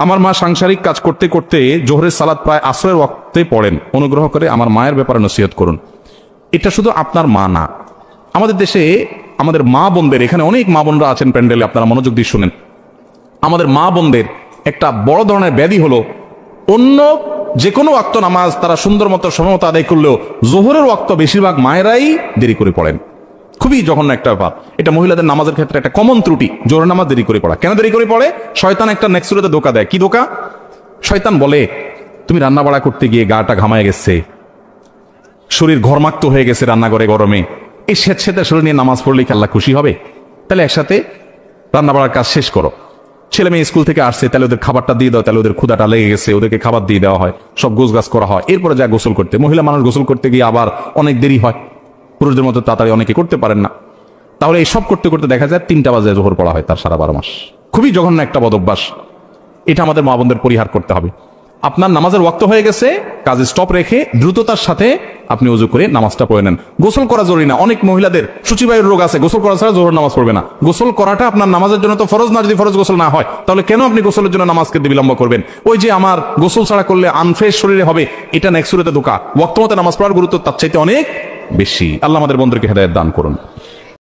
আমার মা সাংসারিক কাজ করতে করতে জোহরের সালাত প্রায় আসরের ওয়াক্তে পড়েন, অনুগ্রহ করে আমার মায়ের ব্যাপারে নসিহত করুন। এটা শুধু আপনার মা না, আমাদের দেশে আমাদের মা বোনদের, এখানে অনেক মা বোনরা আছেন প্যান্ডেলে, আপনারা মনোযোগ দিয়ে শুনেন। আমাদের মা বোনদের একটা বড় ধরনের ব্যাধি হলো, অন্য যে কোনো ওয়াক্ত নামাজ তারা সুন্দর মতো সময় মতো আদায় করলেও জোহরের ওয়াক্ত বেশিরভাগ মায়েরাই দেরি করে পড়েন। খুবই জঘন্য একটা ব্যাপার এটা। মহিলাদের নামাজের ক্ষেত্রে একটা কমন ত্রুটি, জোহরের নামাজ দেরি করে পড়া। কেন দেরি করে পড়ে? শয়তান একটা নেক্সট সুরাতে ধোঁকা দেয়। কি ধোঁকা? শয়তান বলে তুমি রান্না বাড়া করতে গিয়ে গাটা ঘামায় গেছে, শরীর ঘরমাক্ত হয়ে গেছে রান্নাঘরে গরমে, এই স্বেচ্ছেতে শরীর নিয়ে নামাজ পড়লে কি আল্লাহ খুশি হবে? তাহলে একসাথে রান্না বাড়ার কাজ শেষ করো। ছেলে মেয়ে স্কুল থেকে আসছে, তাহলে ওদের খাবারটা দিয়ে দাও, তাহলে ওদের ক্ষুধাটা লেগে গেছে, ওদেরকে খাবার দিয়ে দেওয়া হয়, সব গোছগাছ করা হয়, এরপরে যা গোসল করতে। মহিলা মানুষ গোসল করতে গিয়ে আবার অনেক দেরি হয়, পুরুষদের মতো তাড়াতাড়ি অনেকে করতে পারেন না। তাহলে এই সব করতে করতে দেখা যায় 3টা বাজে জোহর পড়া হয় তার সারা 12 মাস। খুবই জঘন্য একটা বদ অভ্যাস, এটা আমাদের মা বোনদের পরিহার করতে হবে। আপনার নামাজের ওয়াক্ত হয়ে গেছে, কাজে স্টপ রেখে দ্রুততার সাথে আপনি ওযু করে নামাজটা পড়ে নেন। গোসল করা জরুরি না। অনেক মহিলাদের সূচিবায়ুর রোগ আছে, গোসল করা ছাড়া জোহর নামাজ পড়বে না। গোসল করাটা আপনার নামাজের জন্য তো ফরজ না। যদি ফরজ গোসল না হয় তাহলে কেন আপনি গোসলের জন্য নামাজকে বিলম্ব করবেন? ওই যে আমার গোসল ছাড়া করলে আনফ্রেশ শরীরে হবে, এটা নেক্সট সুরাতে ধোঁকা। ওয়াক্ত মতো নামাজ পড়ার গুরুত্ব তার চাইতে অনেক বেশি। আল্লাহ আমাদের বন্ধুকে হেদায়েত দান করুন।